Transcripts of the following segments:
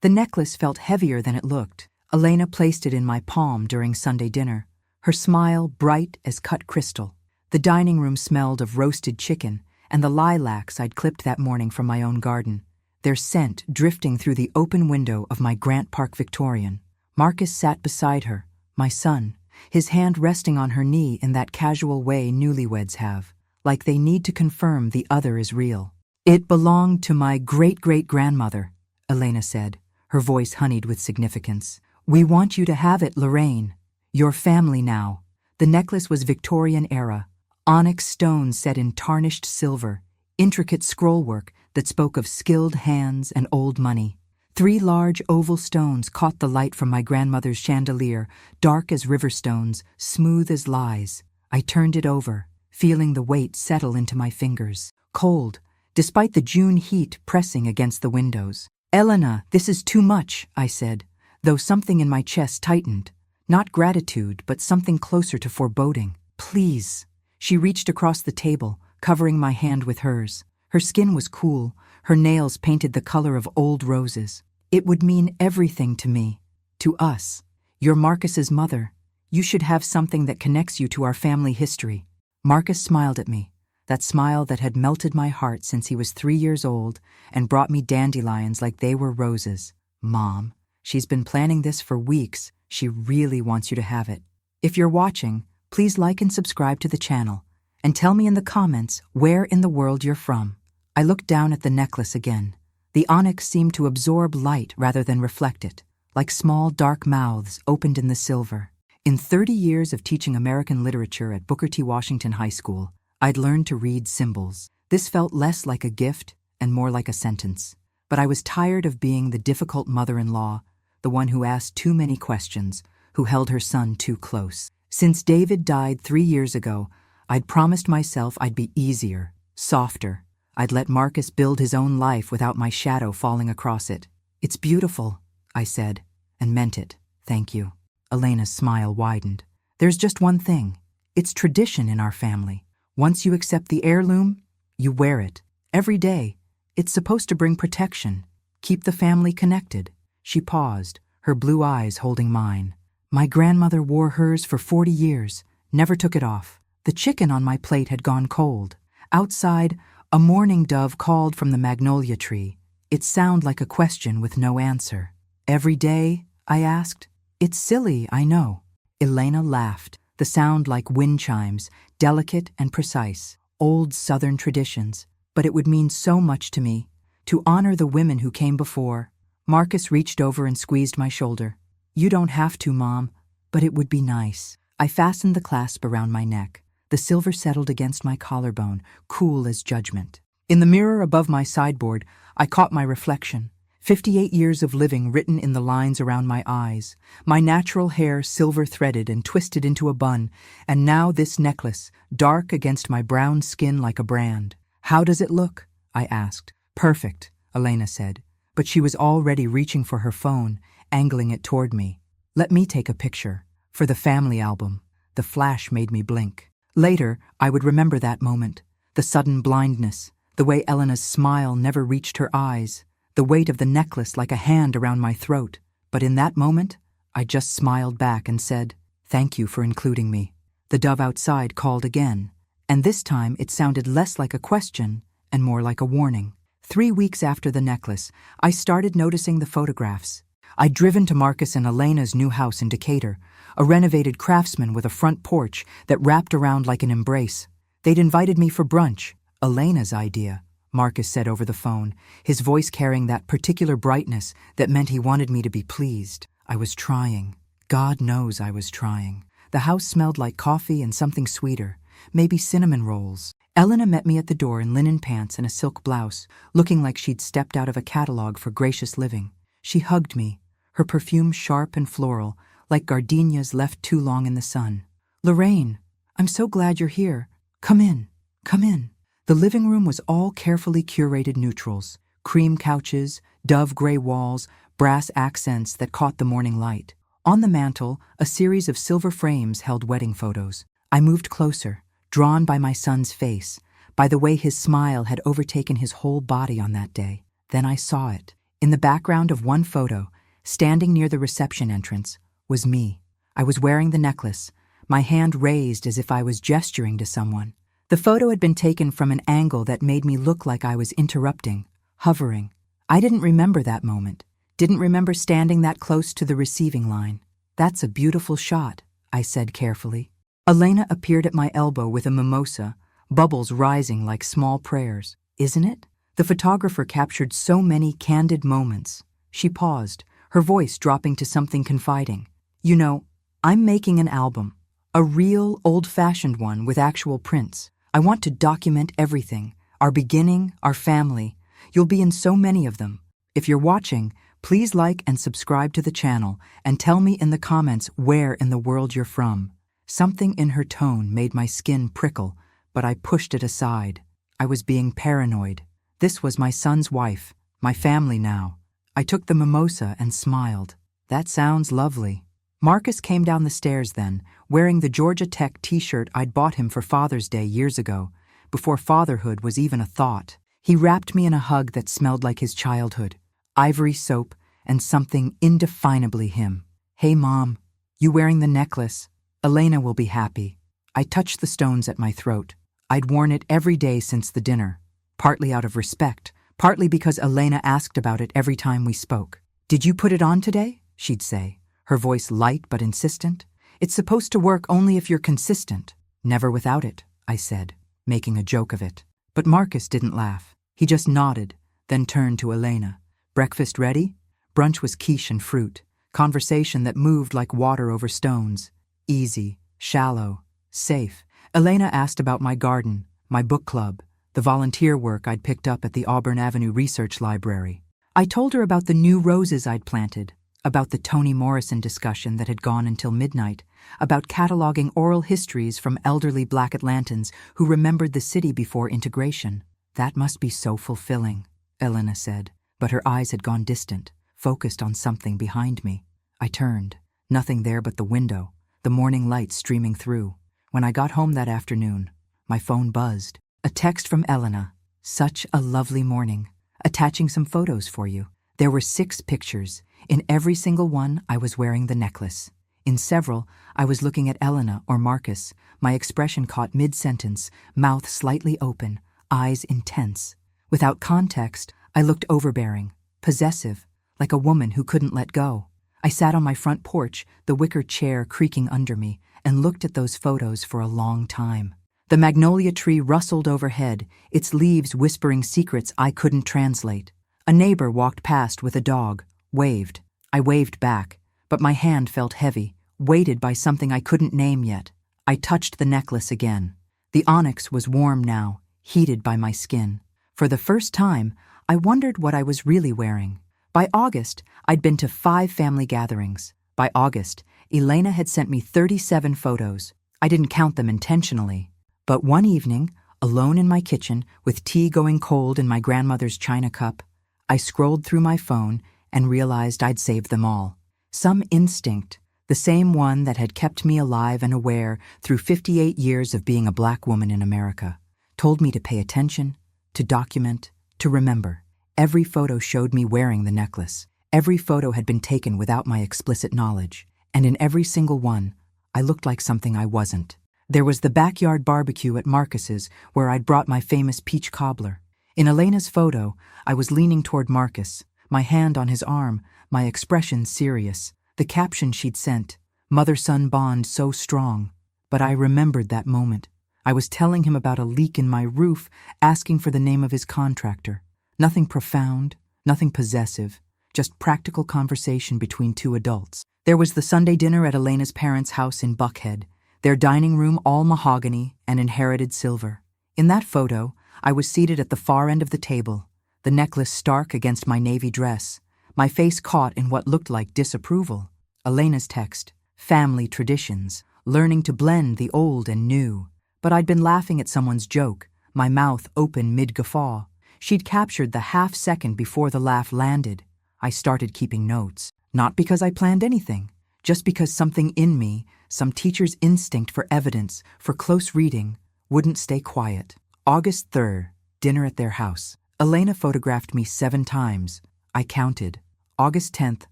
The necklace felt heavier than it looked. Elena placed it in my palm during Sunday dinner, her smile bright as cut crystal. The dining room smelled of roasted chicken and the lilacs I'd clipped that morning from my own garden, their scent drifting through the open window of my Grant Park Victorian. Marcus sat beside her, my son, his hand resting on her knee in that casual way newlyweds have, like they need to confirm the other is real. "It belonged to my great-great-grandmother," Elena said, her voice honeyed with significance. "We want you to have it, Lorraine. Your family now." The necklace was Victorian era, onyx stones set in tarnished silver, intricate scrollwork that spoke of skilled hands and old money. 3 large oval stones caught the light from my grandmother's chandelier, dark as river stones, smooth as lies. I turned it over, feeling the weight settle into my fingers. Cold, despite the June heat pressing against the windows. "Elena, this is too much," I said, though something in my chest tightened. Not gratitude, but something closer to foreboding. "Please." She reached across the table, covering my hand with hers. Her skin was cool, her nails painted the color of old roses. "It would mean everything to me. To us. You're Marcus's mother. You should have something that connects you to our family history." Marcus smiled at me, that smile that had melted my heart since he was 3 years old and brought me dandelions like they were roses. "Mom, she's been planning this for weeks. She really wants you to have it. If you're watching, please like and subscribe to the channel, and tell me in the comments where in the world you're from." I looked down at the necklace again. The onyx seemed to absorb light rather than reflect it, like small dark mouths opened in the silver. In 30 years of teaching American literature at Booker T. Washington High School, I'd learned to read symbols. This felt less like a gift and more like a sentence. But I was tired of being the difficult mother-in-law, the one who asked too many questions, who held her son too close. Since David died 3 years ago, I'd promised myself I'd be easier, softer. I'd let Marcus build his own life without my shadow falling across it. "It's beautiful," I said, and meant it. "Thank you." Elena's smile widened. "There's just one thing. It's tradition in our family. Once you accept the heirloom, you wear it. Every day. It's supposed to bring protection, keep the family connected." She paused, her blue eyes holding mine. "My grandmother wore hers for 40 years, never took it off." The chicken on my plate had gone cold. Outside, a mourning dove called from the magnolia tree, its sound like a question with no answer. "Every day?" I asked. "It's silly, I know." Elena laughed, the sound like wind chimes, delicate and precise. Old Southern traditions, but it would mean so much to me, to honor the women who came before. Marcus reached over and squeezed my shoulder. "You don't have to, Mom, but it would be nice." I fastened the clasp around my neck. The silver settled against my collarbone, cool as judgment. In the mirror above my sideboard, I caught my reflection. 58 years of living written in the lines around my eyes, my natural hair silver-threaded and twisted into a bun, and now this necklace, dark against my brown skin like a brand. "How does it look?" I asked. "Perfect," Elena said, but she was already reaching for her phone, angling it toward me. "Let me take a picture, for the family album." The flash made me blink. Later, I would remember that moment, the sudden blindness, the way Elena's smile never reached her eyes, the weight of the necklace like a hand around my throat. But in that moment, I just smiled back and said, "Thank you for including me." The dove outside called again, and this time it sounded less like a question and more like a warning. 3 weeks after the necklace, I started noticing the photographs. I'd driven to Marcus and Elena's new house in Decatur, a renovated craftsman with a front porch that wrapped around like an embrace. They'd invited me for brunch. "Elena's idea," Marcus said over the phone, his voice carrying that particular brightness that meant he wanted me to be pleased. I was trying. God knows I was trying. The house smelled like coffee and something sweeter, maybe cinnamon rolls. Elena met me at the door in linen pants and a silk blouse, looking like she'd stepped out of a catalog for gracious living. She hugged me, her perfume sharp and floral, like gardenias left too long in the sun. "Lorraine, I'm so glad you're here. Come in, come in." The living room was all carefully curated neutrals, cream couches, dove gray walls, brass accents that caught the morning light. On the mantel, a series of silver frames held wedding photos. I moved closer, drawn by my son's face, by the way his smile had overtaken his whole body on that day. Then I saw it. In the background of one photo, standing near the reception entrance, was me. I was wearing the necklace, my hand raised as if I was gesturing to someone. The photo had been taken from an angle that made me look like I was interrupting, hovering. I didn't remember that moment, didn't remember standing that close to the receiving line. "That's a beautiful shot," I said carefully. Elena appeared at my elbow with a mimosa, bubbles rising like small prayers. "Isn't it?" The photographer captured so many candid moments. She paused, her voice dropping to something confiding. "You know, I'm making an album, a real old-fashioned one with actual prints. I want to document everything, our beginning, our family. You'll be in so many of them. If you're watching, please like and subscribe to the channel and tell me in the comments where in the world you're from." Something in her tone made my skin prickle, but I pushed it aside. I was being paranoid. This was my son's wife, my family now. I took the mimosa and smiled. "That sounds lovely." Marcus came down the stairs then, wearing the Georgia Tech t-shirt I'd bought him for Father's Day years ago, before fatherhood was even a thought. He wrapped me in a hug that smelled like his childhood, ivory soap and something indefinably him. "Hey, Mom, you wearing the necklace? Elena will be happy." I touched the stones at my throat. I'd worn it every day since the dinner, partly out of respect, partly because Elena asked about it every time we spoke. "Did you put it on today?" she'd say, her voice light but insistent. "It's supposed to work only if you're consistent." "Never without it," I said, making a joke of it. But Marcus didn't laugh. He just nodded, then turned to Elena. "Breakfast ready?" Brunch was quiche and fruit, conversation that moved like water over stones. Easy, shallow, safe. Elena asked about my garden, my book club, the volunteer work I'd picked up at the Auburn Avenue Research Library. I told her about the new roses I'd planted, about the Toni Morrison discussion that had gone until midnight, about cataloging oral histories from elderly Black Atlantans who remembered the city before integration. "That must be so fulfilling," Elena said, but her eyes had gone distant, focused on something behind me. I turned. Nothing there but the window, the morning light streaming through. When I got home that afternoon, my phone buzzed. A text from Elena. "Such a lovely morning. Attaching some photos for you." There were 6 pictures. In every single one, I was wearing the necklace. In several, I was looking at Elena or Marcus, my expression caught mid-sentence, mouth slightly open, eyes intense. Without context, I looked overbearing, possessive, like a woman who couldn't let go. I sat on my front porch, the wicker chair creaking under me, and looked at those photos for a long time. The magnolia tree rustled overhead, its leaves whispering secrets I couldn't translate. A neighbor walked past with a dog, waved. I waved back, but my hand felt heavy, weighted by something I couldn't name yet. I touched the necklace again. The onyx was warm now, heated by my skin. For the first time, I wondered what I was really wearing. By August, I'd been to 5 family gatherings. By August, Elena had sent me 37 photos. I didn't count them intentionally. But one evening, alone in my kitchen, with tea going cold in my grandmother's china cup, I scrolled through my phone and realized I'd saved them all. Some instinct, the same one that had kept me alive and aware through 58 years of being a Black woman in America, told me to pay attention, to document, to remember. Every photo showed me wearing the necklace. Every photo had been taken without my explicit knowledge, and in every single one, I looked like something I wasn't. There was the backyard barbecue at Marcus's where I'd brought my famous peach cobbler. In Elena's photo, I was leaning toward Marcus, my hand on his arm, my expression serious. The caption she'd sent, "Mother-son bond so strong." But I remembered that moment. I was telling him about a leak in my roof, asking for the name of his contractor. Nothing profound, nothing possessive, just practical conversation between 2 adults. There was the Sunday dinner at Elena's parents' house in Buckhead, their dining room all mahogany and inherited silver. In that photo, I was seated at the far end of the table, the necklace stark against my navy dress, my face caught in what looked like disapproval. Elena's text, family traditions, learning to blend the old and new. But I'd been laughing at someone's joke, my mouth open mid-guffaw. She'd captured the half-second before the laugh landed. I started keeping notes, not because I planned anything, just because something in me, some teacher's instinct for evidence, for close reading, wouldn't stay quiet. August 3rd, dinner at their house. Elena photographed me 7 times. I counted. August 10th,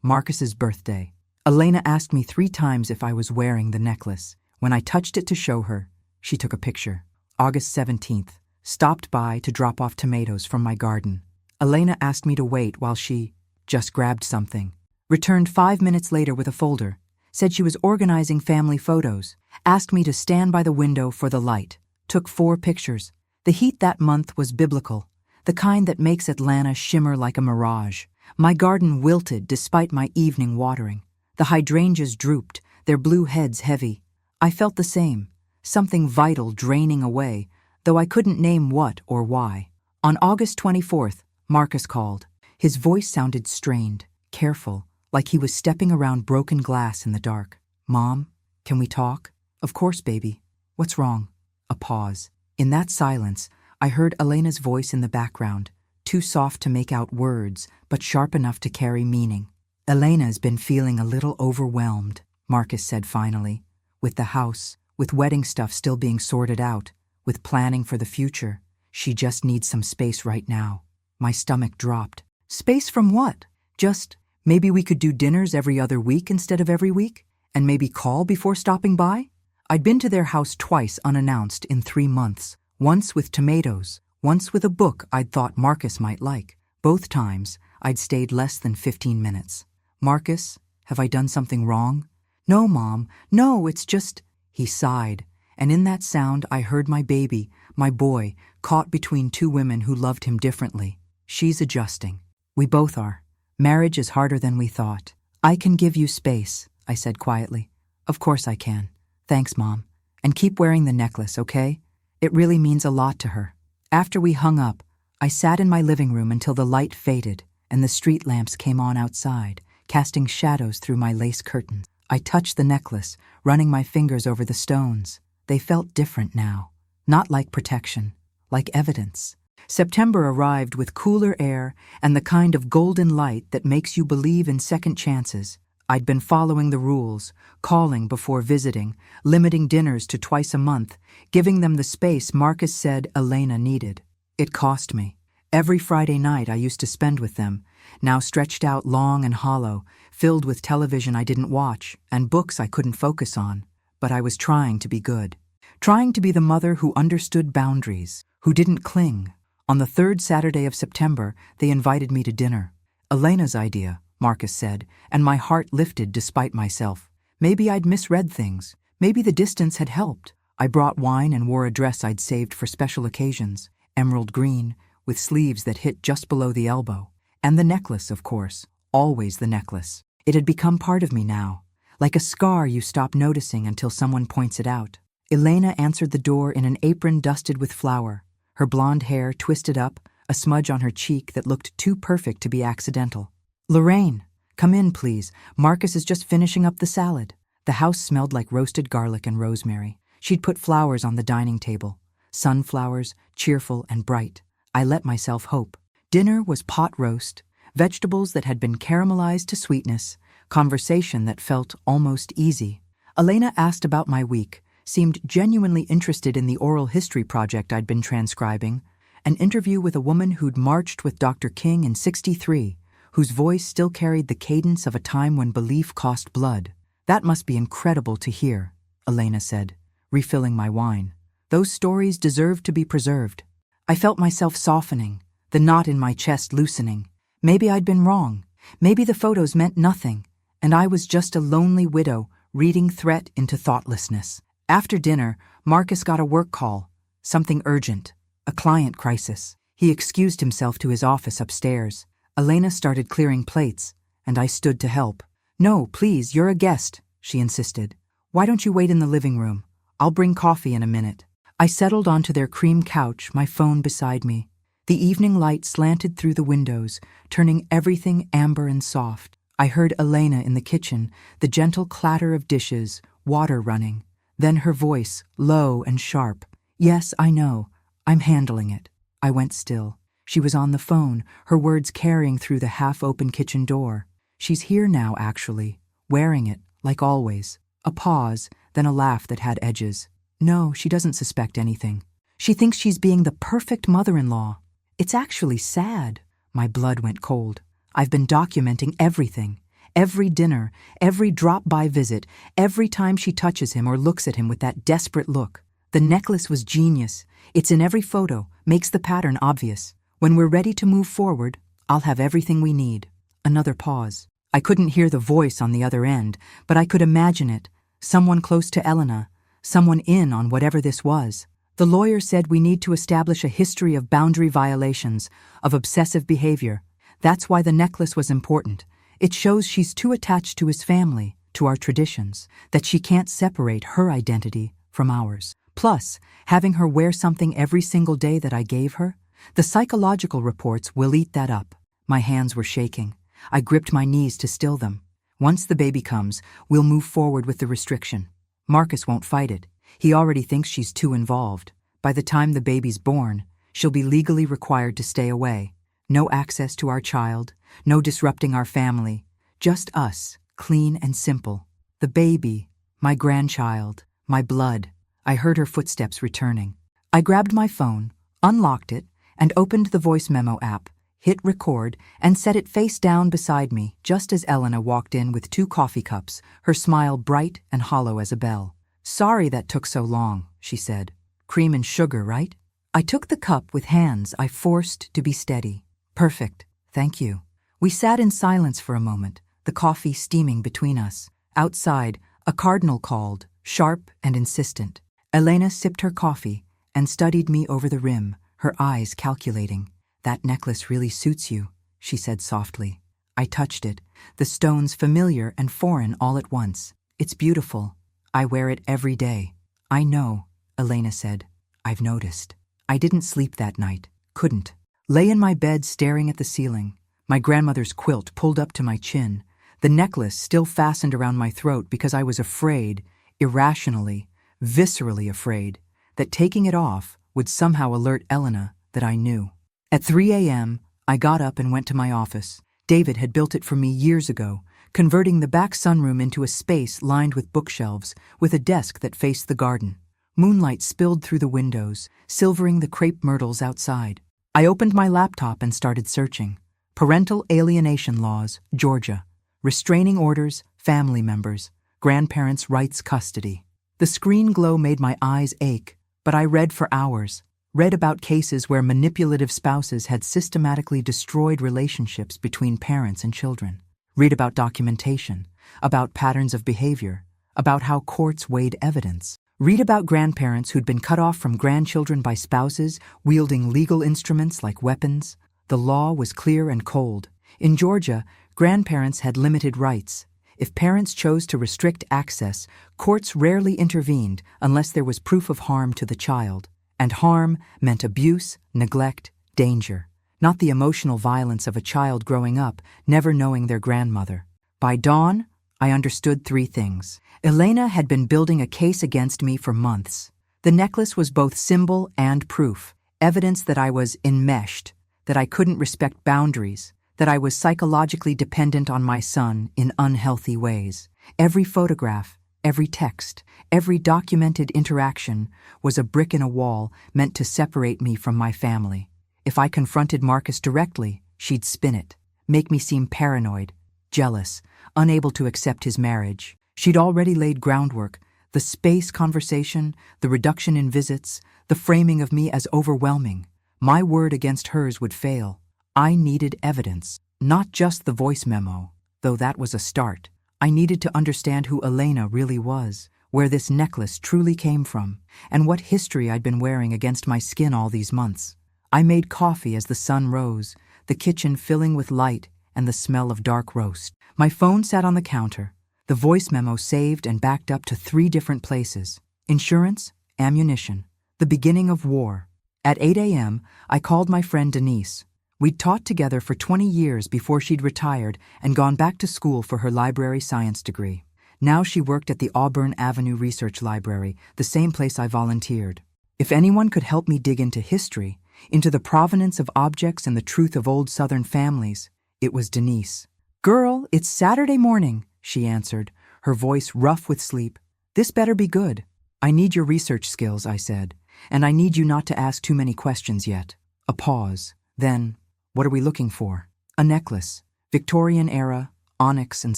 Marcus's birthday. Elena asked me 3 times if I was wearing the necklace. When I touched it to show her, she took a picture. August 17th, stopped by to drop off tomatoes from my garden. Elena asked me to wait while she just grabbed something. Returned 5 minutes later with a folder. Said she was organizing family photos. Asked me to stand by the window for the light. Took 4 pictures. The heat that month was biblical, the kind that makes Atlanta shimmer like a mirage. My garden wilted despite my evening watering. The hydrangeas drooped, their blue heads heavy. I felt the same, something vital draining away, though I couldn't name what or why. On August 24th, Marcus called. His voice sounded strained, careful, like he was stepping around broken glass in the dark. "Mom, can we talk?" "Of course, baby. What's wrong?" A pause. In that silence, I heard Elena's voice in the background, too soft to make out words, but sharp enough to carry meaning. "Elena's been feeling a little overwhelmed," Marcus said finally, "with the house, with wedding stuff still being sorted out, with planning for the future. She just needs some space right now." My stomach dropped. Space from what? Just, maybe we could do dinners every other week instead of every week? And maybe call before stopping by? I'd been to their house twice unannounced in 3 months. Once with tomatoes, once with a book I'd thought Marcus might like. Both times, I'd stayed less than 15 minutes. "Marcus, have I done something wrong?" "No, Mom, no, it's just—" He sighed, and in that sound I heard my baby, my boy, caught between 2 women who loved him differently. "She's adjusting. We both are. Marriage is harder than we thought." "I can give you space," I said quietly. "Of course I can. Thanks, Mom. And keep wearing the necklace, okay? It really means a lot to her." After we hung up, I sat in my living room until the light faded and the street lamps came on outside, casting shadows through my lace curtains. I touched the necklace, running my fingers over the stones. They felt different now, not like protection, like evidence. September arrived with cooler air and the kind of golden light that makes you believe in second chances. I'd been following the rules, calling before visiting, limiting dinners to twice a month, giving them the space Marcus said Elena needed. It cost me. Every Friday night I used to spend with them, now stretched out long and hollow, filled with television I didn't watch and books I couldn't focus on. But I was trying to be good. Trying to be the mother who understood boundaries, who didn't cling. On the 3rd Saturday of September, they invited me to dinner. "Elena's idea," Marcus said, and my heart lifted despite myself. Maybe I'd misread things. Maybe the distance had helped. I brought wine and wore a dress I'd saved for special occasions, emerald green, with sleeves that hit just below the elbow. And the necklace, of course, always the necklace. It had become part of me now, like a scar you stop noticing until someone points it out. Elena answered the door in an apron dusted with flour, her blonde hair twisted up, a smudge on her cheek that looked too perfect to be accidental. "Lorraine, come in, please. Marcus is just finishing up the salad." The house smelled like roasted garlic and rosemary. She'd put flowers on the dining table, sunflowers, cheerful and bright. I let myself hope. Dinner was pot roast, vegetables that had been caramelized to sweetness, conversation that felt almost easy. Elena asked about my week, seemed genuinely interested in the oral history project I'd been transcribing, an interview with a woman who'd marched with Dr. King in '63, whose voice still carried the cadence of a time when belief cost blood. "That must be incredible to hear," Elena said, refilling my wine. "Those stories deserve to be preserved." I felt myself softening, the knot in my chest loosening. Maybe I'd been wrong. Maybe the photos meant nothing, and I was just a lonely widow reading threat into thoughtlessness. After dinner, Marcus got a work call, something urgent, a client crisis. He excused himself to his office upstairs. Elena started clearing plates, and I stood to help. "No, please, you're a guest," she insisted. "Why don't you wait in the living room? I'll bring coffee in a minute." I settled onto their cream couch, my phone beside me. The evening light slanted through the windows, turning everything amber and soft. I heard Elena in the kitchen, the gentle clatter of dishes, water running. Then her voice, low and sharp. "Yes, I know. I'm handling it." I went still. She was on the phone, her words carrying through the half-open kitchen door. "She's here now, actually, wearing it, like always." A pause, then a laugh that had edges. "No, she doesn't suspect anything. She thinks she's being the perfect mother-in-law. It's actually sad." My blood went cold. I've been documenting everything. Every dinner, every drop-by visit, every time she touches him or looks at him with that desperate look. The necklace was genius. It's in every photo, makes the pattern obvious. When we're ready to move forward, I'll have everything we need. Another pause. I couldn't hear the voice on the other end, but I could imagine it. Someone close to Elena, someone in on whatever this was. The lawyer said we need to establish a history of boundary violations, of obsessive behavior. That's why the necklace was important. It shows she's too attached to his family, to our traditions, that she can't separate her identity from ours. Plus, having her wear something every single day that I gave her, the psychological reports will eat that up. My hands were shaking. I gripped my knees to still them. Once the baby comes, we'll move forward with the restriction. Marcus won't fight it. He already thinks she's too involved. By the time the baby's born, she'll be legally required to stay away. No access to our child, no disrupting our family. Just us, clean and simple. The baby, my grandchild, my blood. I heard her footsteps returning. I grabbed my phone, unlocked it, and opened the voice memo app, hit record, and set it face down beside me just as Elena walked in with 2 coffee cups, her smile bright and hollow as a bell. "Sorry that took so long," she said. "Cream and sugar, right?" I took the cup with hands I forced to be steady. "Perfect, thank you." We sat in silence for a moment, the coffee steaming between us. Outside, a cardinal called, sharp and insistent. Elena sipped her coffee and studied me over the rim, her eyes calculating. "That necklace really suits you," she said softly. I touched it, the stones familiar and foreign all at once. "It's beautiful. I wear it every day." "I know," Elena said. "I've noticed." I didn't sleep that night. Couldn't. Lay in my bed staring at the ceiling, my grandmother's quilt pulled up to my chin, the necklace still fastened around my throat because I was afraid, irrationally, viscerally afraid, that taking it off would somehow alert Elena that I knew. At 3 a.m., I got up and went to my office. David had built it for me years ago, converting the back sunroom into a space lined with bookshelves, with a desk that faced the garden. Moonlight spilled through the windows, silvering the crepe myrtles outside. I opened my laptop and started searching. Parental alienation laws, Georgia. Restraining orders, family members. Grandparents' rights custody. The screen glow made my eyes ache, but I read for hours. Read about cases where manipulative spouses had systematically destroyed relationships between parents and children. Read about documentation, about patterns of behavior, about how courts weighed evidence. Read about grandparents who'd been cut off from grandchildren by spouses wielding legal instruments like weapons. The law was clear and cold. In Georgia, grandparents had limited rights. If parents chose to restrict access, courts rarely intervened unless there was proof of harm to the child. And harm meant abuse, neglect, danger, not the emotional violence of a child growing up, never knowing their grandmother. By dawn, I understood 3 things. Elena had been building a case against me for months. The necklace was both symbol and proof, evidence that I was enmeshed, that I couldn't respect boundaries, that I was psychologically dependent on my son in unhealthy ways. Every photograph, every text, every documented interaction was a brick in a wall meant to separate me from my family. If I confronted Marcus directly, she'd spin it, make me seem paranoid, jealous, unable to accept his marriage. She'd already laid groundwork, the space conversation, the reduction in visits, the framing of me as overwhelming. My word against hers would fail. I needed evidence, not just the voice memo, though that was a start. I needed to understand who Elena really was, where this necklace truly came from, and what history I'd been wearing against my skin all these months. I made coffee as the sun rose, the kitchen filling with light and the smell of dark roast. My phone sat on the counter, the voice memo saved and backed up to 3 different places: insurance, ammunition, the beginning of war. At 8 a.m., I called my friend Denise. We'd taught together for 20 years before she'd retired and gone back to school for her library science degree. Now she worked at the Auburn Avenue Research Library, the same place I volunteered. If anyone could help me dig into history, into the provenance of objects and the truth of old Southern families, it was Denise. "Girl, it's Saturday morning," she answered, her voice rough with sleep. "This better be good." "I need your research skills," I said, "and I need you not to ask too many questions yet." A pause. Then, "What are we looking for?" "A necklace. Victorian era, onyx and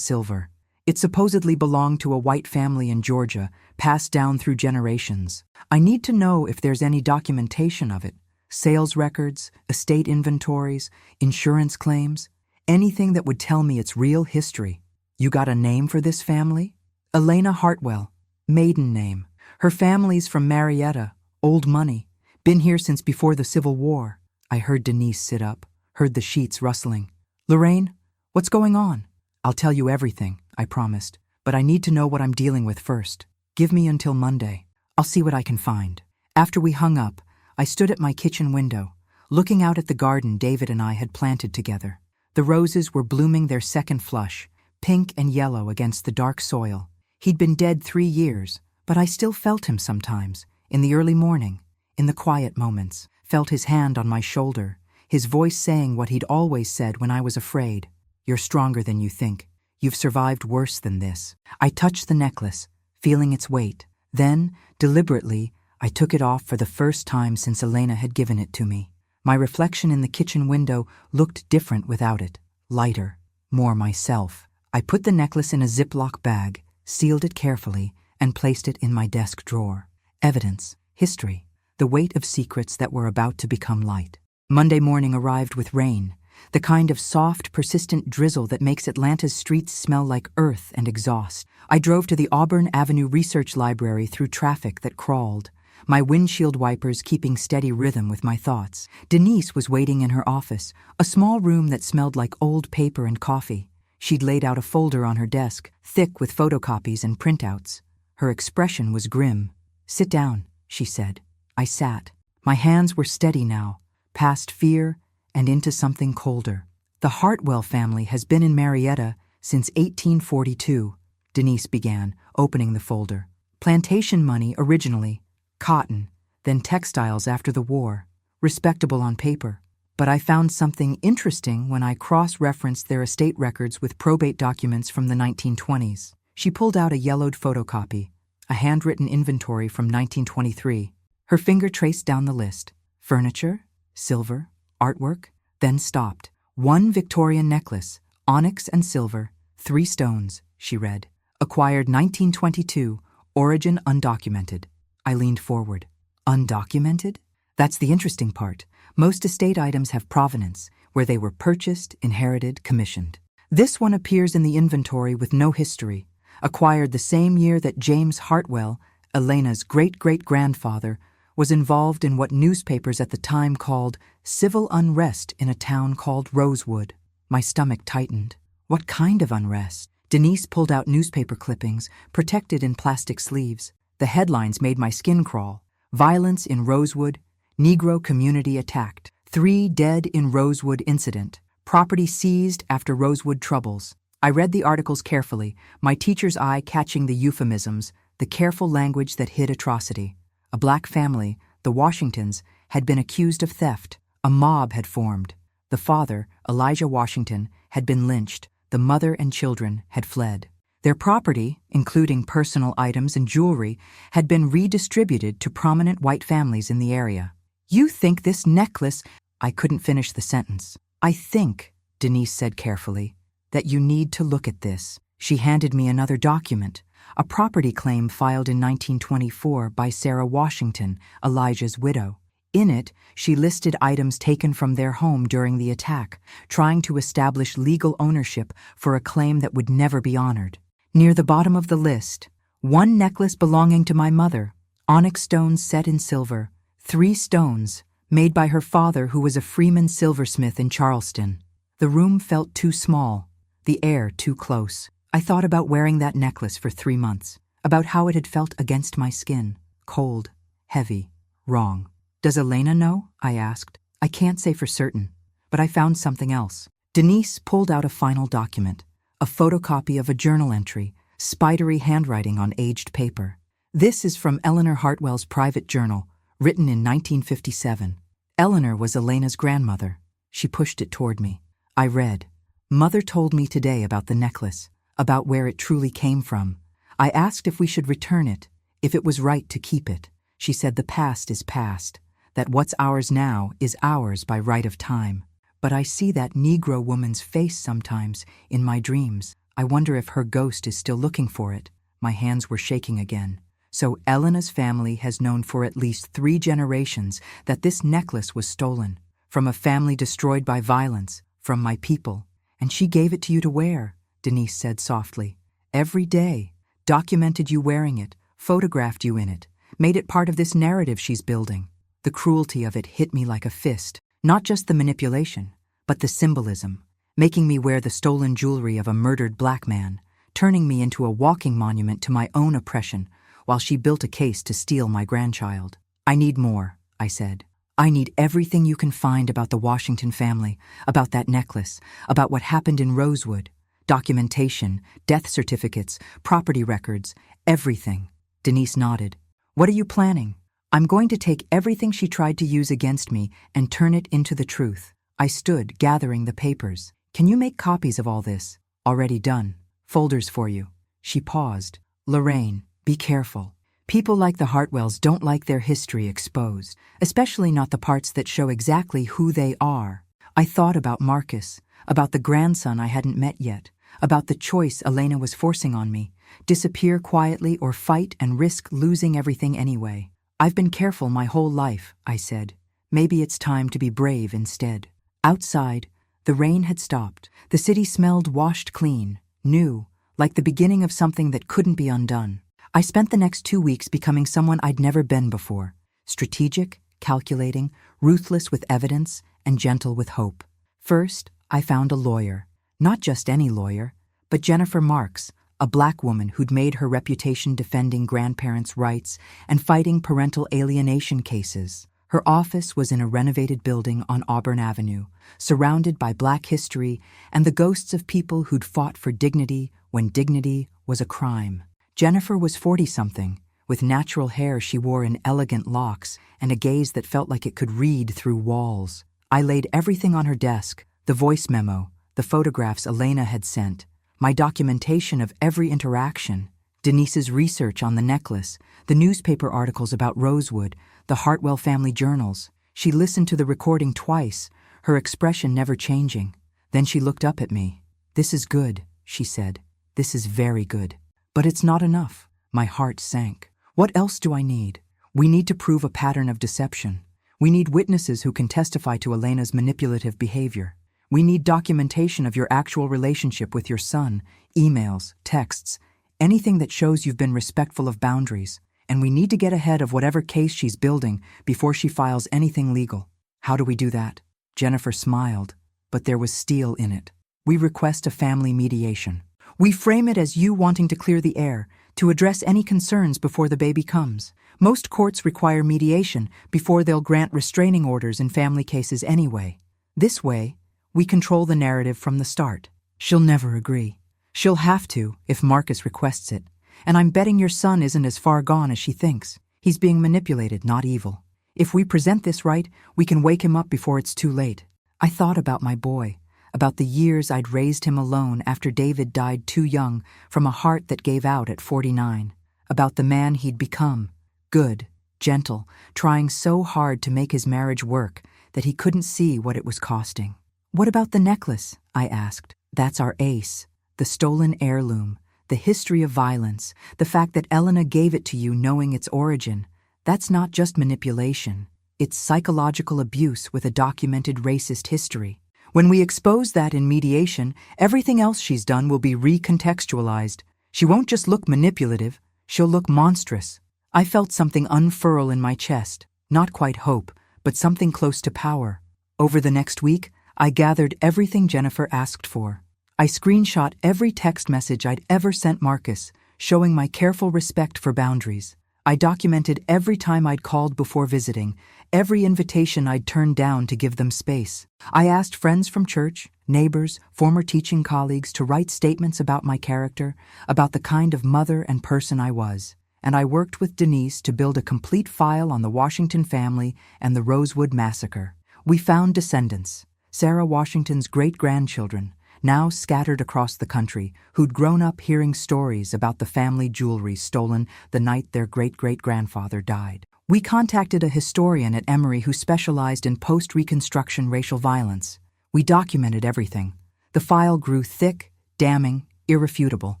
silver. It supposedly belonged to a white family in Georgia, passed down through generations. I need to know if there's any documentation of it. Sales records, estate inventories, insurance claims, anything that would tell me its real history. You got a name for this family? Elena Hartwell. Maiden name. Her family's from Marietta, old money. Been here since before the Civil War. I heard Denise sit up, heard the sheets rustling. Lorraine, what's going on? I'll tell you everything, I promised, but I need to know what I'm dealing with first. Give me until Monday. I'll see what I can find. After we hung up, I stood at my kitchen window, looking out at the garden David and I had planted together. The roses were blooming their second flush, pink and yellow against the dark soil. He'd been dead 3 years, but I still felt him sometimes, in the early morning, in the quiet moments, felt his hand on my shoulder, his voice saying what he'd always said when I was afraid. You're stronger than you think. You've survived worse than this. I touched the necklace, feeling its weight. Then, deliberately, I took it off for the first time since Elena had given it to me. My reflection in the kitchen window looked different without it, lighter, more myself. I put the necklace in a Ziploc bag, sealed it carefully, and placed it in my desk drawer. Evidence, history, the weight of secrets that were about to become light. Monday morning arrived with rain, the kind of soft, persistent drizzle that makes Atlanta's streets smell like earth and exhaust. I drove to the Auburn Avenue Research Library through traffic that crawled, my windshield wipers keeping steady rhythm with my thoughts. Denise was waiting in her office, a small room that smelled like old paper and coffee. She'd laid out a folder on her desk, thick with photocopies and printouts. Her expression was grim. "Sit down," she said. I sat. My hands were steady now, past fear and into something colder. The Hartwell family has been in Marietta since 1842, Denise began, opening the folder. Plantation money originally, cotton, then textiles after the war. Respectable on paper. But I found something interesting when I cross-referenced their estate records with probate documents from the 1920s. She pulled out a yellowed photocopy, a handwritten inventory from 1923. Her finger traced down the list. Furniture, silver, artwork, then stopped. 1 Victorian necklace, onyx and silver, 3 stones, she read. Acquired 1922, origin undocumented. I leaned forward. Undocumented? That's the interesting part. Most estate items have provenance, where they were purchased, inherited, commissioned. This one appears in the inventory with no history, acquired the same year that James Hartwell, Elena's great-great-grandfather, was involved in what newspapers at the time called civil unrest in a town called Rosewood. My stomach tightened. What kind of unrest? Denise pulled out newspaper clippings, protected in plastic sleeves. The headlines made my skin crawl. Violence in Rosewood, Negro community attacked. 3 dead in Rosewood incident. Property seized after Rosewood troubles. I read the articles carefully, my teacher's eye catching the euphemisms, the careful language that hid atrocity. A black family, the Washingtons, had been accused of theft. A mob had formed. The father, Elijah Washington, had been lynched. The mother and children had fled. Their property, including personal items and jewelry, had been redistributed to prominent white families in the area. You think this necklace— I couldn't finish the sentence. I think, Denise said carefully, that you need to look at this. She handed me another document, a property claim filed in 1924 by Sarah Washington, Elijah's widow. In it, she listed items taken from their home during the attack, trying to establish legal ownership for a claim that would never be honored. Near the bottom of the list, 1 necklace belonging to my mother, onyx stones set in silver, 3 stones, made by her father who was a Freeman silversmith in Charleston. The room felt too small, the air too close. I thought about wearing that necklace for 3 months, about how it had felt against my skin, cold, heavy, wrong. Does Elena know? I asked. I can't say for certain, but I found something else. Denise pulled out a final document, a photocopy of a journal entry, spidery handwriting on aged paper. This is from Eleanor Hartwell's private journal, written in 1957. Eleanor was Elena's grandmother. She pushed it toward me. I read, "Mother told me today about the necklace, about where it truly came from. I asked if we should return it, if it was right to keep it. She said the past is past, that what's ours now is ours by right of time. but I see that Negro woman's face sometimes in my dreams. I wonder if her ghost is still looking for it. My hands were shaking again. So Elena's family has known for at least 3 generations that this necklace was stolen. From a family destroyed by violence, from my people. And she gave it to you to wear, Denise said softly. Every day. Documented you wearing it, photographed you in it, made it part of this narrative she's building. The cruelty of it hit me like a fist. Not just the manipulation, but the symbolism, making me wear the stolen jewelry of a murdered black man, turning me into a walking monument to my own oppression, while she built a case to steal my grandchild. I need more, I said. I need everything you can find about the Washington family, about that necklace, about what happened in Rosewood. Documentation, death certificates, property records, everything. Denise nodded. What are you planning? I'm going to take everything she tried to use against me and turn it into the truth. I stood, gathering the papers. Can you make copies of all this? Already done. Folders for you. She paused. Lorraine, be careful. People like the Hartwells don't like their history exposed, especially not the parts that show exactly who they are. I thought about Marcus, about the grandson I hadn't met yet, about the choice Elena was forcing on me, disappear quietly or fight and risk losing everything anyway. I've been careful my whole life, I said. Maybe it's time to be brave instead. Outside, the rain had stopped. The city smelled washed clean, new, like the beginning of something that couldn't be undone. I spent the next 2 weeks becoming someone I'd never been before. Strategic, calculating, ruthless with evidence, and gentle with hope. First, I found a lawyer. Not just any lawyer, but Jennifer Marks, a black woman who'd made her reputation defending grandparents' rights and fighting parental alienation cases. Her office was in a renovated building on Auburn Avenue, surrounded by black history and the ghosts of people who'd fought for dignity when dignity was a crime. Jennifer was 40-something. With natural hair she wore in elegant locks and a gaze that felt like it could read through walls. I laid everything on her desk, the voice memo, the photographs Elena had sent, my documentation of every interaction, Denise's research on the necklace, the newspaper articles about Rosewood, the Hartwell family journals. She listened to the recording twice, her expression never changing. Then she looked up at me. "This is good," she said. "This is very good. But it's not enough." My heart sank. What else do I need? We need to prove a pattern of deception. We need witnesses who can testify to Elena's manipulative behavior. We need documentation of your actual relationship with your son, emails, texts, anything that shows you've been respectful of boundaries. And we need to get ahead of whatever case she's building before she files anything legal. How do we do that? Jennifer smiled, but there was steel in it. We request a family mediation. We frame it as you wanting to clear the air, to address any concerns before the baby comes. Most courts require mediation before they'll grant restraining orders in family cases anyway. This way, we control the narrative from the start. She'll never agree. She'll have to if Marcus requests it. And I'm betting your son isn't as far gone as she thinks. He's being manipulated, not evil. If we present this right, we can wake him up before it's too late. I thought about my boy, about the years I'd raised him alone after David died too young from a heart that gave out at 49, about the man he'd become, good, gentle, trying so hard to make his marriage work that he couldn't see what it was costing. "What about the necklace?" I asked. "That's our ace, the stolen heirloom, the history of violence, the fact that Elena gave it to you knowing its origin. That's not just manipulation. It's psychological abuse with a documented racist history. When we expose that in mediation, everything else she's done will be recontextualized. She won't just look manipulative, she'll look monstrous." I felt something unfurl in my chest, not quite hope, but something close to power. Over the next week, I gathered everything Jennifer asked for. I screenshot every text message I'd ever sent Marcus, showing my careful respect for boundaries. I documented every time I'd called before visiting, every invitation I'd turned down to give them space. I asked friends from church, neighbors, former teaching colleagues to write statements about my character, about the kind of mother and person I was. And I worked with Denise to build a complete file on the Washington family and the Rosewood massacre. We found descendants, Sarah Washington's great-grandchildren, now scattered across the country, who'd grown up hearing stories about the family jewelry stolen the night their great-great-grandfather died. We contacted a historian at Emory who specialized in post-Reconstruction racial violence. We documented everything. The file grew thick, damning, irrefutable.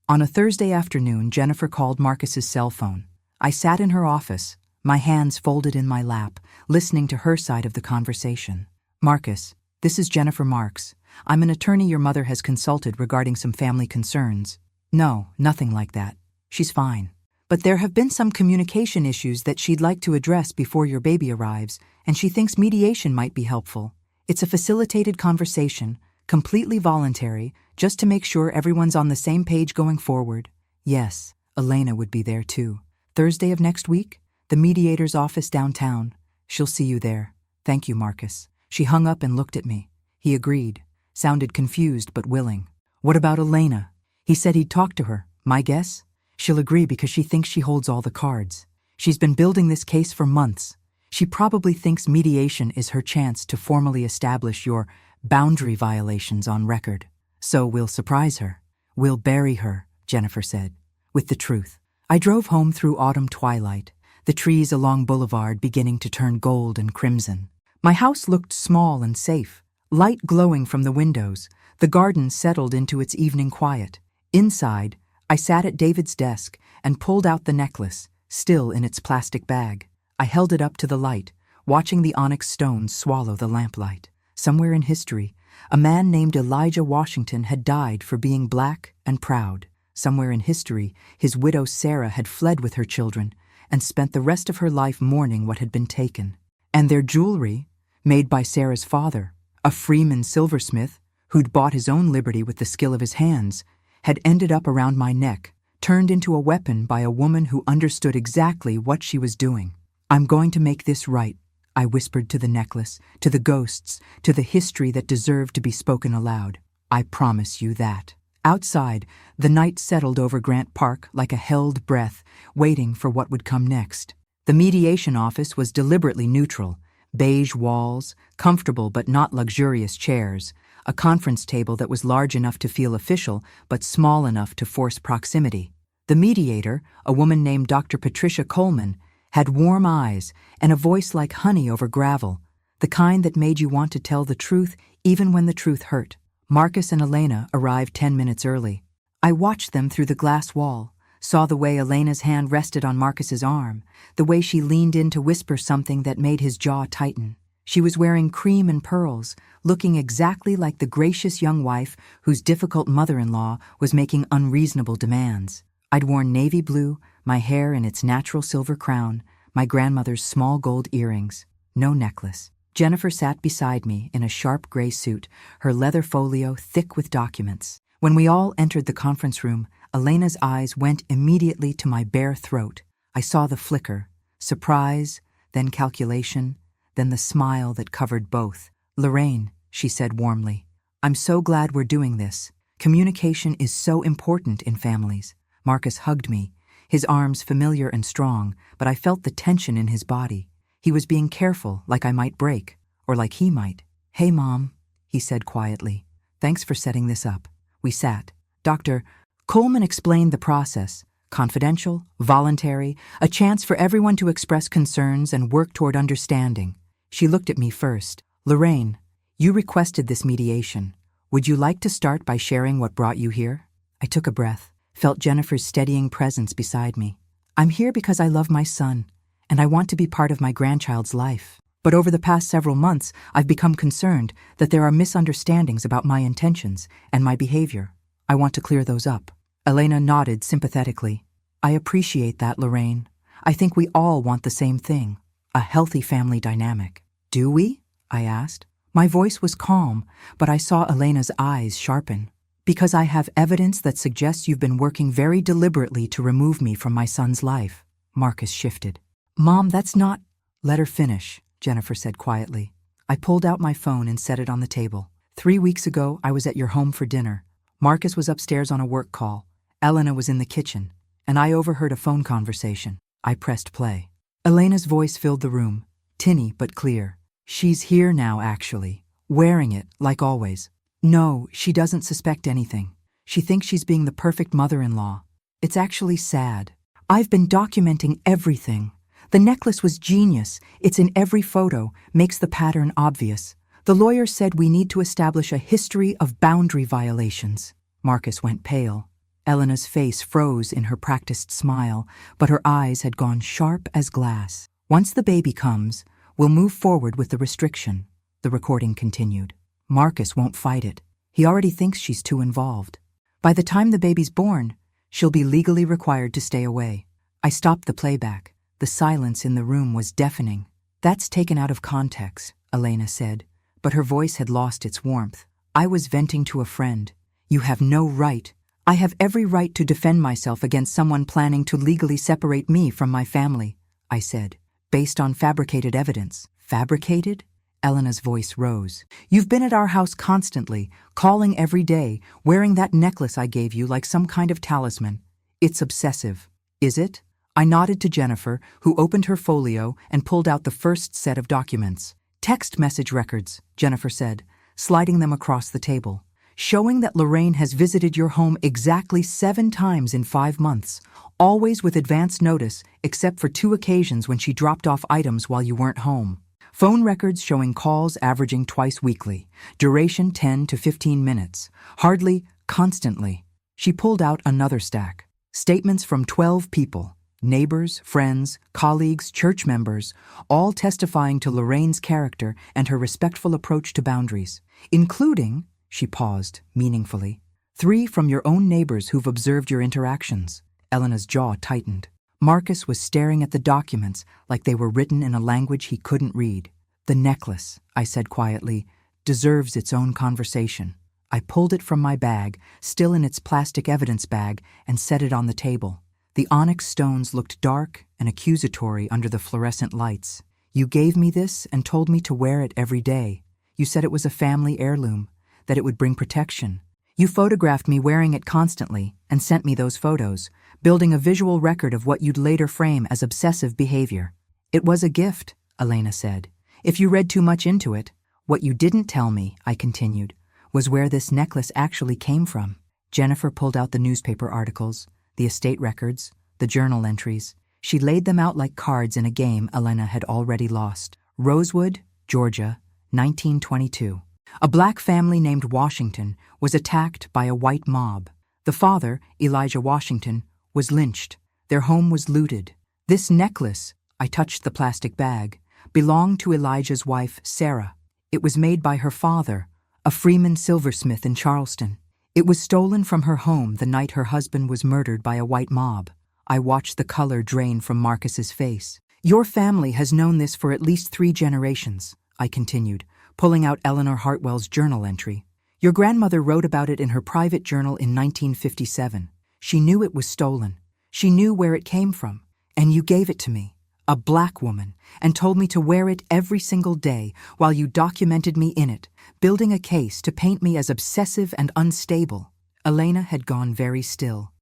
On a Thursday afternoon, Jennifer called Marcus's cell phone. I sat in her office, my hands folded in my lap, listening to her side of the conversation. "Marcus, this is Jennifer Marks. I'm an attorney your mother has consulted regarding some family concerns." "No, nothing like that. She's fine. But there have been some communication issues that she'd like to address before your baby arrives, and she thinks mediation might be helpful. It's a facilitated conversation, completely voluntary, just to make sure everyone's on the same page going forward." Yes, Elena would be there too. "Thursday of next week? The mediator's office downtown. She'll see you there. Thank you, Marcus." She hung up and looked at me. He agreed, sounded confused but willing. "What about Elena?" He said he'd talk to her. "My guess? She'll agree because she thinks she holds all the cards. She's been building this case for months. She probably thinks mediation is her chance to formally establish your boundary violations on record. So we'll surprise her. We'll bury her," Jennifer said, "with the truth." I drove home through autumn twilight, the trees along Boulevard beginning to turn gold and crimson. My house looked small and safe, light glowing from the windows. The garden settled into its evening quiet. Inside, I sat at David's desk and pulled out the necklace, still in its plastic bag. I held it up to the light, watching the onyx stones swallow the lamplight. Somewhere in history, a man named Elijah Washington had died for being black and proud. Somewhere in history, his widow Sarah had fled with her children and spent the rest of her life mourning what had been taken. And their jewelry, made by Sarah's father, a freeman silversmith who'd bought his own liberty with the skill of his hands, had ended up around my neck, turned into a weapon by a woman who understood exactly what she was doing. "I'm going to make this right," I whispered to the necklace, to the ghosts, to the history that deserved to be spoken aloud. "I promise you that." Outside, the night settled over Grant Park like a held breath, waiting for what would come next. The mediation office was deliberately neutral. Beige walls, comfortable but not luxurious chairs, a conference table that was large enough to feel official but small enough to force proximity. The mediator, a woman named Dr. Patricia Coleman, had warm eyes and a voice like honey over gravel, the kind that made you want to tell the truth even when the truth hurt. Marcus and Elena arrived 10 minutes early. I watched them through the glass wall, saw the way Elena's hand rested on Marcus's arm, the way she leaned in to whisper something that made his jaw tighten. She was wearing cream and pearls, looking exactly like the gracious young wife whose difficult mother-in-law was making unreasonable demands. I'd worn navy blue, my hair in its natural silver crown, my grandmother's small gold earrings, no necklace. Jennifer sat beside me in a sharp gray suit, her leather folio thick with documents. When we all entered the conference room, Elena's eyes went immediately to my bare throat. I saw the flicker, surprise, then calculation, then the smile that covered both. "Lorraine," she said warmly, "I'm so glad we're doing this. Communication is so important in families." Marcus hugged me, his arms familiar and strong, but I felt the tension in his body. He was being careful, like I might break, or like he might. "Hey, Mom," he said quietly. "Thanks for setting this up." We sat. Dr. Coleman explained the process. Confidential, voluntary, a chance for everyone to express concerns and work toward understanding. She looked at me first. "Lorraine, you requested this mediation. Would you like to start by sharing what brought you here?" I took a breath, felt Jennifer's steadying presence beside me. "I'm here because I love my son, and I want to be part of my grandchild's life. But over the past several months, I've become concerned that there are misunderstandings about my intentions and my behavior. I want to clear those up." Elena nodded sympathetically. "I appreciate that, Lorraine. I think we all want the same thing, a healthy family dynamic." "Do we?" I asked. My voice was calm, but I saw Elena's eyes sharpen. "Because I have evidence that suggests you've been working very deliberately to remove me from my son's life." Marcus shifted. "Mom, that's not—" "Let her finish," Jennifer said quietly. I pulled out my phone and set it on the table. 3 weeks ago, I was at your home for dinner. Marcus was upstairs on a work call. Elena was in the kitchen, and I overheard a phone conversation. I pressed play. Elena's voice filled the room, tinny but clear. "She's here now, actually, wearing it, like always. No, she doesn't suspect anything. She thinks she's being the perfect mother-in-law. It's actually sad. I've been documenting everything. The necklace was genius. It's in every photo, makes the pattern obvious. The lawyer said we need to establish a history of boundary violations. Marcus went pale. Elena's face froze in her practiced smile, but her eyes had gone sharp as glass. Once the baby comes, we'll move forward with the restriction, the recording continued. Marcus won't fight it. He already thinks she's too involved. By the time the baby's born, she'll be legally required to stay away. I stopped the playback. The silence in the room was deafening. That's taken out of context, Elena said, but her voice had lost its warmth. I was venting to a friend. You have no right. I have every right to defend myself against someone planning to legally separate me from my family, I said, based on fabricated evidence. Fabricated? Elena's voice rose. You've been at our house constantly, calling every day, wearing that necklace I gave you like some kind of talisman. It's obsessive. Is it? I nodded to Jennifer, who opened her folio and pulled out the first set of documents. Text message records, Jennifer said, sliding them across the table, showing that Lorraine has visited your home exactly 7 times in 5 months, always with advance notice except for 2 occasions when she dropped off items while you weren't home. Phone records showing calls averaging twice weekly, duration 10 to 15 minutes, hardly constantly. She pulled out another stack. Statements from 12 people, neighbors, friends, colleagues, church members, all testifying to Lorraine's character and her respectful approach to boundaries, including, she paused meaningfully, 3 from your own neighbors who've observed your interactions. Elena's jaw tightened. Marcus was staring at the documents like they were written in a language he couldn't read. The necklace, I said quietly, deserves its own conversation. I pulled it from my bag, still in its plastic evidence bag, and set it on the table. The onyx stones looked dark and accusatory under the fluorescent lights. You gave me this and told me to wear it every day. You said it was a family heirloom, that it would bring protection. You photographed me wearing it constantly and sent me those photos, building a visual record of what you'd later frame as obsessive behavior. It was a gift, Elena said. If you read too much into it, what you didn't tell me, I continued, was where this necklace actually came from. Jennifer pulled out the newspaper articles, the estate records, the journal entries. She laid them out like cards in a game Elena had already lost. Rosewood, Georgia, 1922. A black family named Washington was attacked by a white mob. The father, Elijah Washington, was lynched. Their home was looted. This necklace, I touched the plastic bag, belonged to Elijah's wife, Sarah. It was made by her father, a Freeman silversmith in Charleston. It was stolen from her home the night her husband was murdered by a white mob. I watched the color drain from Marcus's face. Your family has known this for at least 3 generations, I continued, pulling out Eleanor Hartwell's journal entry. Your grandmother wrote about it in her private journal in 1957. She knew it was stolen. She knew where it came from. And you gave it to me, a black woman, and told me to wear it every single day while you documented me in it, building a case to paint me as obsessive and unstable. Elena had gone very still.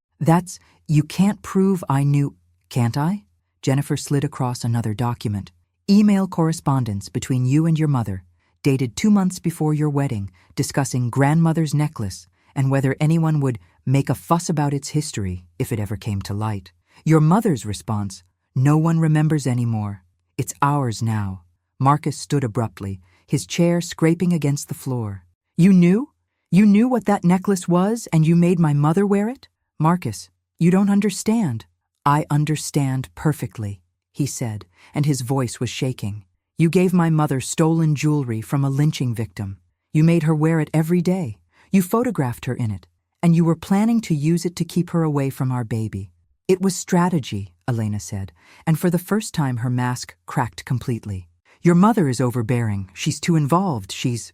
You can't prove I knew, can't I? Jennifer slid across another document. Email correspondence between you and your mother, dated 2 months before your wedding, discussing grandmother's necklace and whether anyone would make a fuss about its history if it ever came to light. Your mother's response, no one remembers anymore. It's ours now. Marcus stood abruptly, his chair scraping against the floor. You knew? You knew what that necklace was and you made my mother wear it? Marcus, you don't understand. I understand perfectly, he said, and his voice was shaking. You gave my mother stolen jewelry from a lynching victim. You made her wear it every day. You photographed her in it, and you were planning to use it to keep her away from our baby. It was strategy, Elena said, and for the first time her mask cracked completely. Your mother is overbearing. She's too involved. She's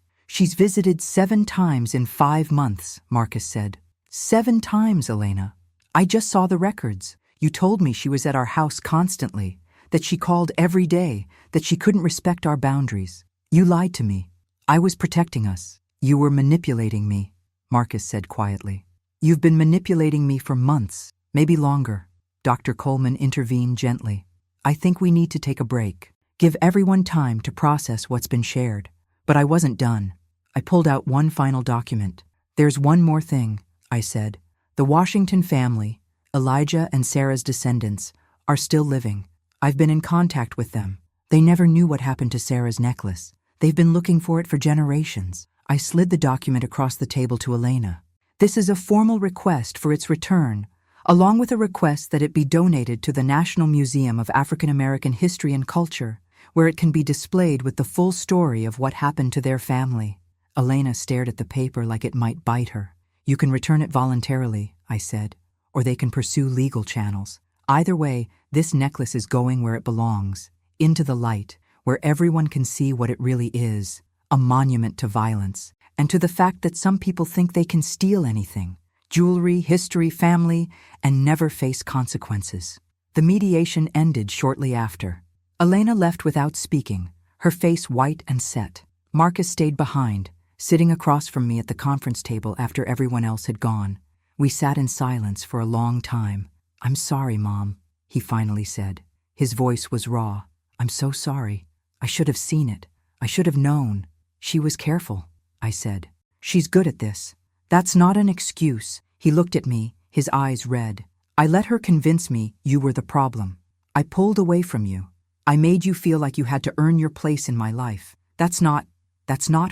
visited 7 times in 5 months, Marcus said. 7 times, Elena. I just saw the records. You told me she was at our house constantly, that she called every day, that she couldn't respect our boundaries. You lied to me. I was protecting us. You were manipulating me, Marcus said quietly. You've been manipulating me for months, maybe longer. Dr. Coleman intervened gently. I think we need to take a break. Give everyone time to process what's been shared. But I wasn't done. I pulled out one final document. There's one more thing, I said. The Washington family, Elijah and Sarah's descendants, are still living. I've been in contact with them. They never knew what happened to Sarah's necklace. They've been looking for it for generations. I slid the document across the table to Elena. This is a formal request for its return, along with a request that it be donated to the National Museum of African American History and Culture, where it can be displayed with the full story of what happened to their family. Elena stared at the paper like it might bite her. You can return it voluntarily, I said, or they can pursue legal channels. Either way, this necklace is going where it belongs, into the light, where everyone can see what it really is, a monument to violence, and to the fact that some people think they can steal anything, jewelry, history, family, and never face consequences. The mediation ended shortly after. Elena left without speaking, her face white and set. Marcus stayed behind, sitting across from me at the conference table after everyone else had gone. We sat in silence for a long time. "I'm sorry, Mom," he finally said. His voice was raw. "I'm so sorry. I should have seen it. I should have known." "She was careful," I said. "She's good at this. That's not an excuse." He looked at me, his eyes red. "I let her convince me you were the problem. I pulled away from you. I made you feel like you had to earn your place in my life. That's not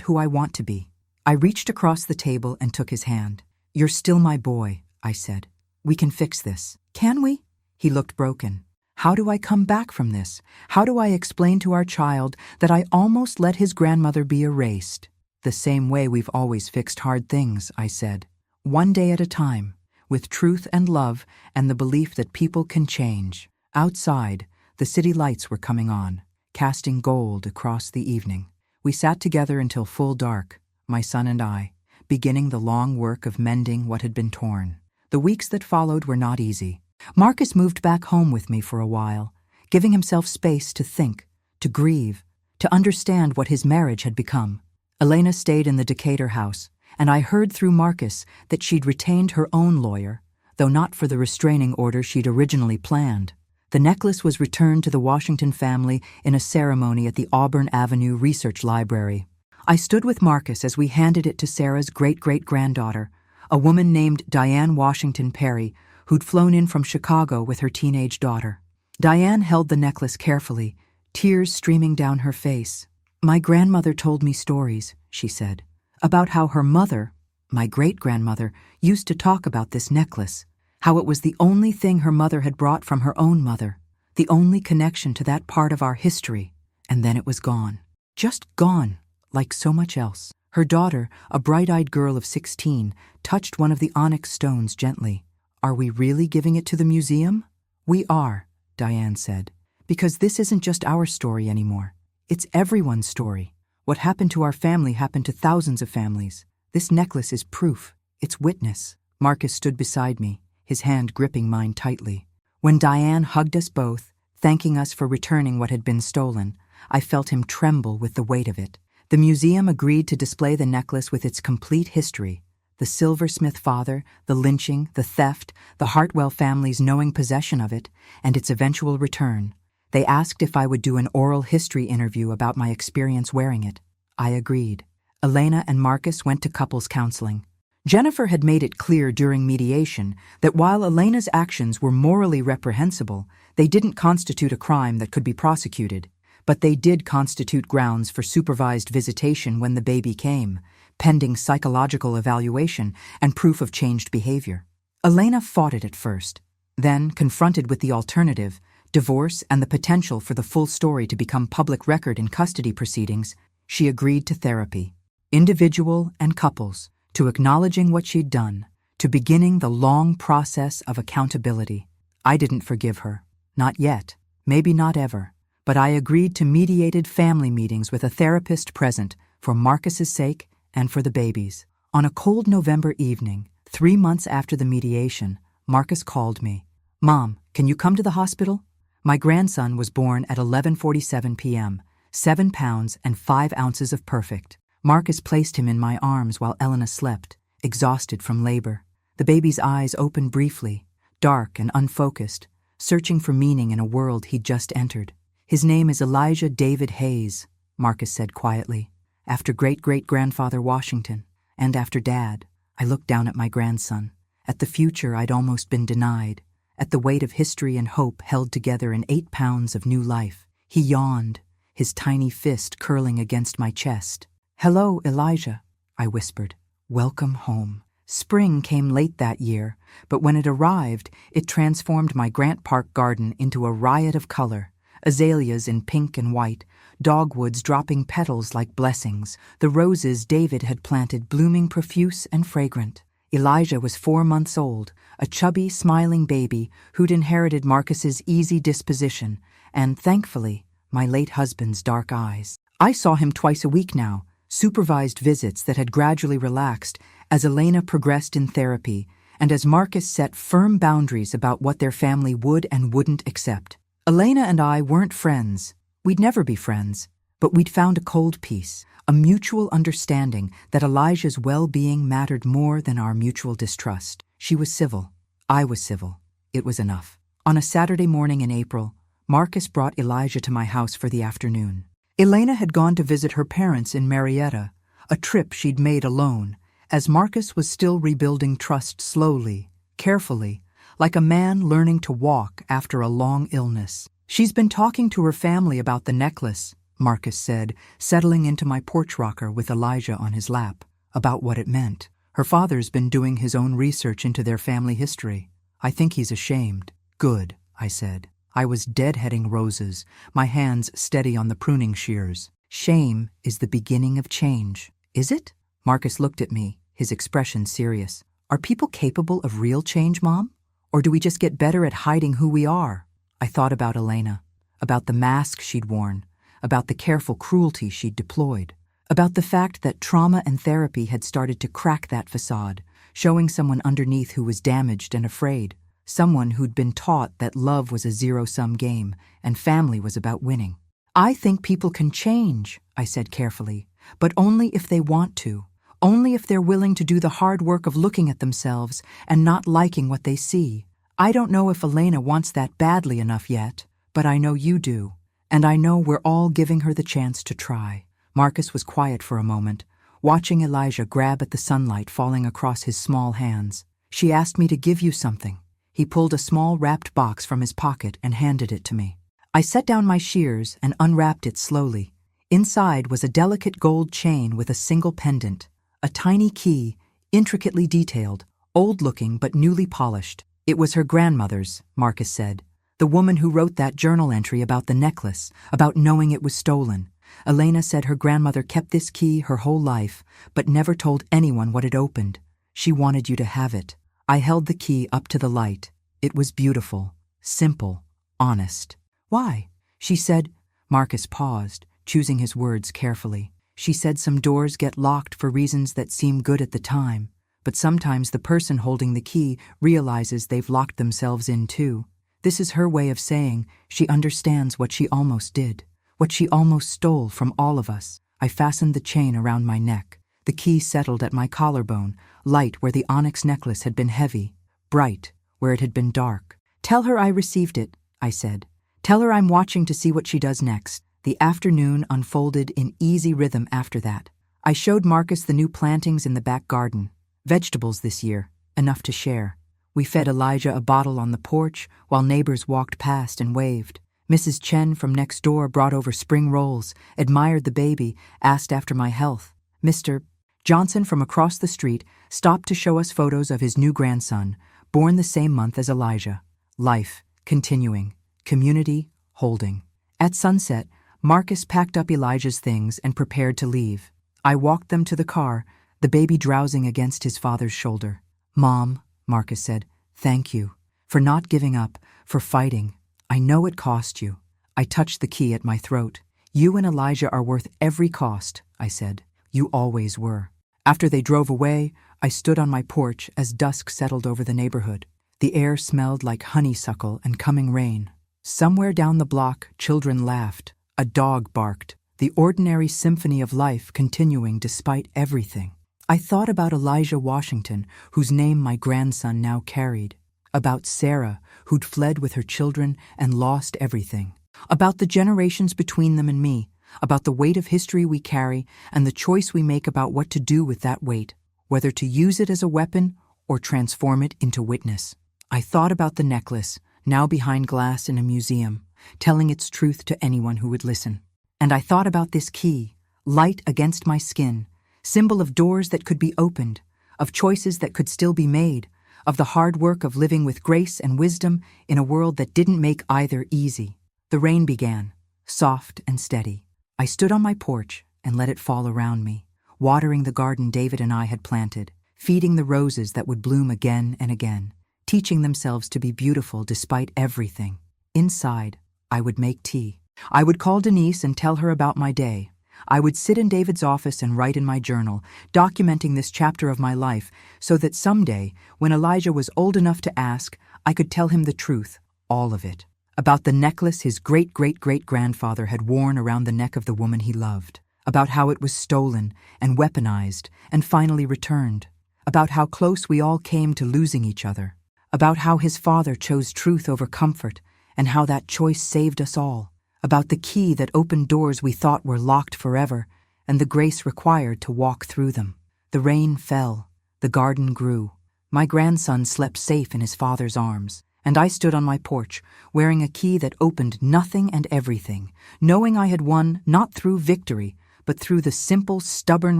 who I want to be." I reached across the table and took his hand. "You're still my boy," I said. "We can fix this." "Can we?" He looked broken. "How do I come back from this? How do I explain to our child that I almost let his grandmother be erased?" "The same way we've always fixed hard things," I said. "One day at a time, with truth and love and the belief that people can change." Outside, the city lights were coming on, casting gold across the evening. We sat together until full dark, my son and I, beginning the long work of mending what had been torn. The weeks that followed were not easy. Marcus moved back home with me for a while, giving himself space to think, to grieve, to understand what his marriage had become. Elena stayed in the Decatur house, and I heard through Marcus that she'd retained her own lawyer, though not for the restraining order she'd originally planned. The necklace was returned to the Washington family in a ceremony at the Auburn Avenue Research Library. I stood with Marcus as we handed it to Sarah's great-great-granddaughter, a woman named Diane Washington Perry, who'd flown in from Chicago with her teenage daughter. Diane held the necklace carefully, tears streaming down her face. "My grandmother told me stories," she said, "about how her mother, my great-grandmother, used to talk about this necklace, how it was the only thing her mother had brought from her own mother, the only connection to that part of our history, and then it was gone. Just gone, like so much else." Her daughter, a bright-eyed girl of 16, touched one of the onyx stones gently. "Are we really giving it to the museum?" "We are," Diane said, "because this isn't just our story anymore. It's everyone's story. What happened to our family happened to thousands of families. This necklace is proof. It's witness." Marcus stood beside me, his hand gripping mine tightly. When Diane hugged us both, thanking us for returning what had been stolen, I felt him tremble with the weight of it. The museum agreed to display the necklace with its complete history: the silversmith father, the lynching, the theft, the Hartwell family's knowing possession of it, and its eventual return. They asked if I would do an oral history interview about my experience wearing it. I agreed. Elena and Marcus went to couples counseling. Jennifer had made it clear during mediation that while Elena's actions were morally reprehensible, they didn't constitute a crime that could be prosecuted. But they did constitute grounds for supervised visitation when the baby came, pending psychological evaluation and proof of changed behavior. Elena fought it at first. Then, confronted with the alternative, divorce and the potential for the full story to become public record in custody proceedings, she agreed to therapy. Individual and couples, to acknowledging what she'd done, to beginning the long process of accountability. I didn't forgive her. Not yet. Maybe not ever. But I agreed to mediated family meetings with a therapist present for Marcus's sake and for the baby's. On a cold November evening, 3 months after the mediation, Marcus called me. "Mom, can you come to the hospital?" My grandson was born at 11:47 p.m., 7 pounds and 5 ounces of perfect. Marcus placed him in my arms while Elena slept, exhausted from labor. The baby's eyes opened briefly, dark and unfocused, searching for meaning in a world he'd just entered. "His name is Elijah David Hayes," Marcus said quietly. "After great-great-grandfather Washington, and after Dad." I looked down at my grandson, at the future I'd almost been denied, at the weight of history and hope held together in 8 pounds of new life. He yawned, his tiny fist curling against my chest. "Hello, Elijah," I whispered. "Welcome home." Spring came late that year, but when it arrived, it transformed my Grant Park garden into a riot of color. Azaleas in pink and white, dogwoods dropping petals like blessings, the roses David had planted blooming profuse and fragrant. Elijah was 4 months old, a chubby, smiling baby who'd inherited Marcus's easy disposition and, thankfully, my late husband's dark eyes. I saw him twice a week now, supervised visits that had gradually relaxed as Elena progressed in therapy and as Marcus set firm boundaries about what their family would and wouldn't accept. Elena and I weren't friends. We'd never be friends, but we'd found a cold peace, a mutual understanding that Elijah's well-being mattered more than our mutual distrust. She was civil. I was civil. It was enough. On a Saturday morning in April, Marcus brought Elijah to my house for the afternoon. Elena had gone to visit her parents in Marietta, a trip she'd made alone, as Marcus was still rebuilding trust slowly, carefully, like a man learning to walk after a long illness. "She's been talking to her family about the necklace," Marcus said, settling into my porch rocker with Elijah on his lap, "about what it meant. Her father's been doing his own research into their family history. I think he's ashamed." "Good," I said. I was deadheading roses, my hands steady on the pruning shears. "Shame is the beginning of change." "Is it?" Marcus looked at me, his expression serious. "Are people capable of real change, Mom? Or do we just get better at hiding who we are?" I thought about Elena, about the mask she'd worn, about the careful cruelty she'd deployed, about the fact that trauma and therapy had started to crack that facade, showing someone underneath who was damaged and afraid, someone who'd been taught that love was a zero-sum game and family was about winning. "I think people can change," I said carefully, "but only if they want to. Only if they're willing to do the hard work of looking at themselves and not liking what they see. I don't know if Elena wants that badly enough yet, but I know you do, and I know we're all giving her the chance to try." Marcus was quiet for a moment, watching Elijah grab at the sunlight falling across his small hands. "She asked me to give you something." He pulled a small wrapped box from his pocket and handed it to me. I set down my shears and unwrapped it slowly. Inside was a delicate gold chain with a single pendant, a tiny key, intricately detailed, old-looking but newly polished. "It was her grandmother's," Marcus said. "The woman who wrote that journal entry about the necklace, about knowing it was stolen. Elena said her grandmother kept this key her whole life, but never told anyone what it opened. She wanted you to have it." I held the key up to the light. It was beautiful, simple, honest. "Why?" she said. Marcus paused, choosing his words carefully. "She said some doors get locked for reasons that seem good at the time, but sometimes the person holding the key realizes they've locked themselves in too. This is her way of saying she understands what she almost did, what she almost stole from all of us." I fastened the chain around my neck. The key settled at my collarbone, light where the onyx necklace had been heavy, bright where it had been dark. "Tell her I received it," I said. "Tell her I'm watching to see what she does next." The afternoon unfolded in easy rhythm after that. I showed Marcus the new plantings in the back garden. Vegetables this year, enough to share. We fed Elijah a bottle on the porch while neighbors walked past and waved. Mrs. Chen from next door brought over spring rolls, admired the baby, asked after my health. Mr. Johnson from across the street stopped to show us photos of his new grandson, born the same month as Elijah. Life, continuing. Community, holding. At sunset, Marcus packed up Elijah's things and prepared to leave. I walked them to the car, the baby drowsing against his father's shoulder. "Mom," Marcus said, "thank you. For not giving up, for fighting. I know it cost you." I touched the key at my throat. "You and Elijah are worth every cost," I said. "You always were." After they drove away, I stood on my porch as dusk settled over the neighborhood. The air smelled like honeysuckle and coming rain. Somewhere down the block, children laughed. A dog barked, the ordinary symphony of life continuing despite everything. I thought about Elijah Washington, whose name my grandson now carried. About Sarah, who'd fled with her children and lost everything. About the generations between them and me. About the weight of history we carry and the choice we make about what to do with that weight, whether to use it as a weapon or transform it into witness. I thought about the necklace, now behind glass in a museum, telling its truth to anyone who would listen. And I thought about this key, light against my skin, symbol of doors that could be opened, of choices that could still be made, of the hard work of living with grace and wisdom in a world that didn't make either easy. The rain began, soft and steady. I stood on my porch and let it fall around me, watering the garden David and I had planted, feeding the roses that would bloom again and again, teaching themselves to be beautiful despite everything. Inside, I would make tea. I would call Denise and tell her about my day. I would sit in David's office and write in my journal, documenting this chapter of my life so that someday, when Elijah was old enough to ask, I could tell him the truth, all of it, about the necklace his great-great-great-grandfather had worn around the neck of the woman he loved, about how it was stolen and weaponized and finally returned, about how close we all came to losing each other, about how his father chose truth over comfort and how that choice saved us all, about the key that opened doors we thought were locked forever and the grace required to walk through them. The rain fell, the garden grew. My grandson slept safe in his father's arms, and I stood on my porch, wearing a key that opened nothing and everything, knowing I had won not through victory, but through the simple, stubborn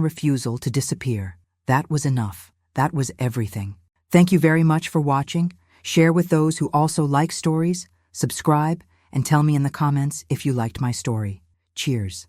refusal to disappear. That was enough. That was everything. Thank you very much for watching. Share with those who also like stories, subscribe, and tell me in the comments if you liked my story. Cheers.